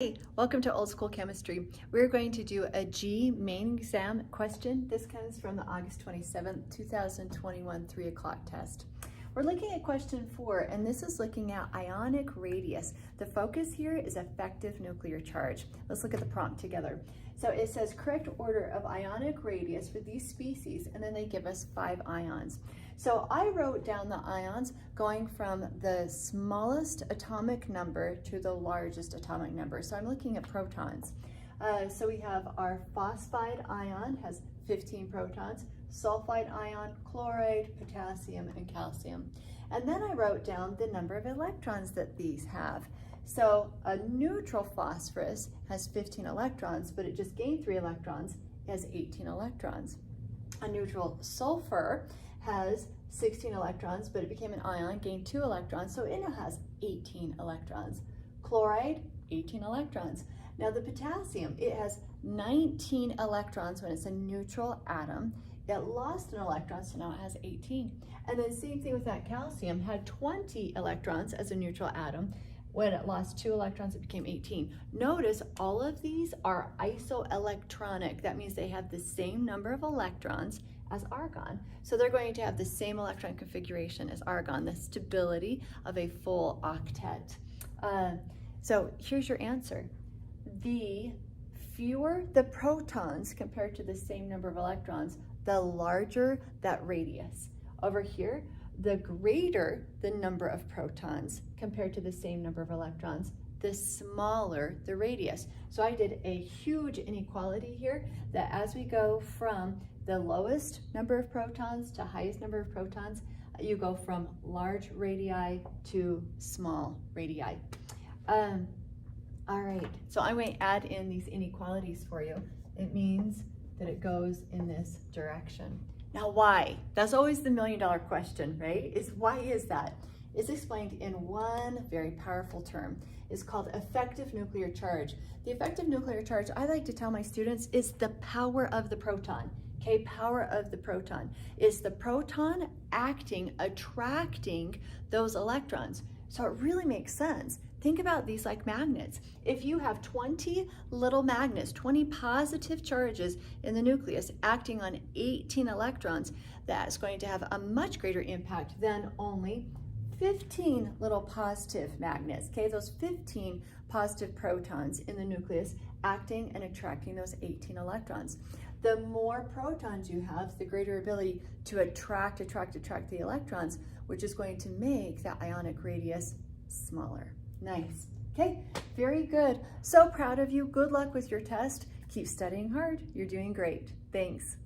Hey, welcome to Old School Chemistry. We're going to do a Jee Main exam question. This comes from the August 27th, 2021 3 o'clock test. We're looking at question 4, and this is looking at ionic radius. The focus here is effective nuclear charge. Let's look at the prompt together. So it says correct order of ionic radius for these species, and then they give us 5 ions. So I wrote down the ions going from the smallest atomic number to the largest atomic number. So I'm looking at protons. So we have our phosphide ion has 15 protons, sulfide ion, chloride, potassium, and calcium. And then I wrote down the number of electrons that these have. So a neutral phosphorus has 15 electrons, but it just gained 3 electrons. It has 18 electrons. A neutral sulfur has 16 electrons, but it became an ion, gained 2 electrons, so it now has 18 electrons. Chloride, 18 electrons. Now the potassium, it has 19 electrons when it's a neutral atom. It lost an electron, so now it has 18. And then same thing with that calcium, had 20 electrons as a neutral atom. When it lost 2 electrons, it became 18. Notice all of these are isoelectronic. That means they have the same number of electrons as argon. So they're going to have the same electron configuration as argon, the stability of a full octet. So here's your answer. The fewer the protons compared to the same number of electrons, the larger that radius. Over here, the greater the number of protons compared to the same number of electrons, the smaller the radius. So I did a huge inequality here that as we go from the lowest number of protons to highest number of protons, you go from large radii to small radii. All right, so I'm going to add in these inequalities for you. It means that it goes in this direction. Now why? That's always the million-dollar question, right? Why is that? It's explained in one very powerful term. It's called effective nuclear charge. The effective nuclear charge, I like to tell my students, is the power of the proton. Okay, power of the proton. It's the proton acting, attracting those electrons. So it really makes sense. Think about these like magnets. If you have 20 little magnets, 20 positive charges in the nucleus acting on 18 electrons, that's going to have a much greater impact than only 15 little positive magnets. Okay, those 15 positive protons in the nucleus acting and attracting those 18 electrons. The more protons you have, the greater ability to attract the electrons, which is going to make that ionic radius smaller. Nice. Okay, very good. So proud of you. Good luck with your test. Keep studying hard. You're doing great. Thanks.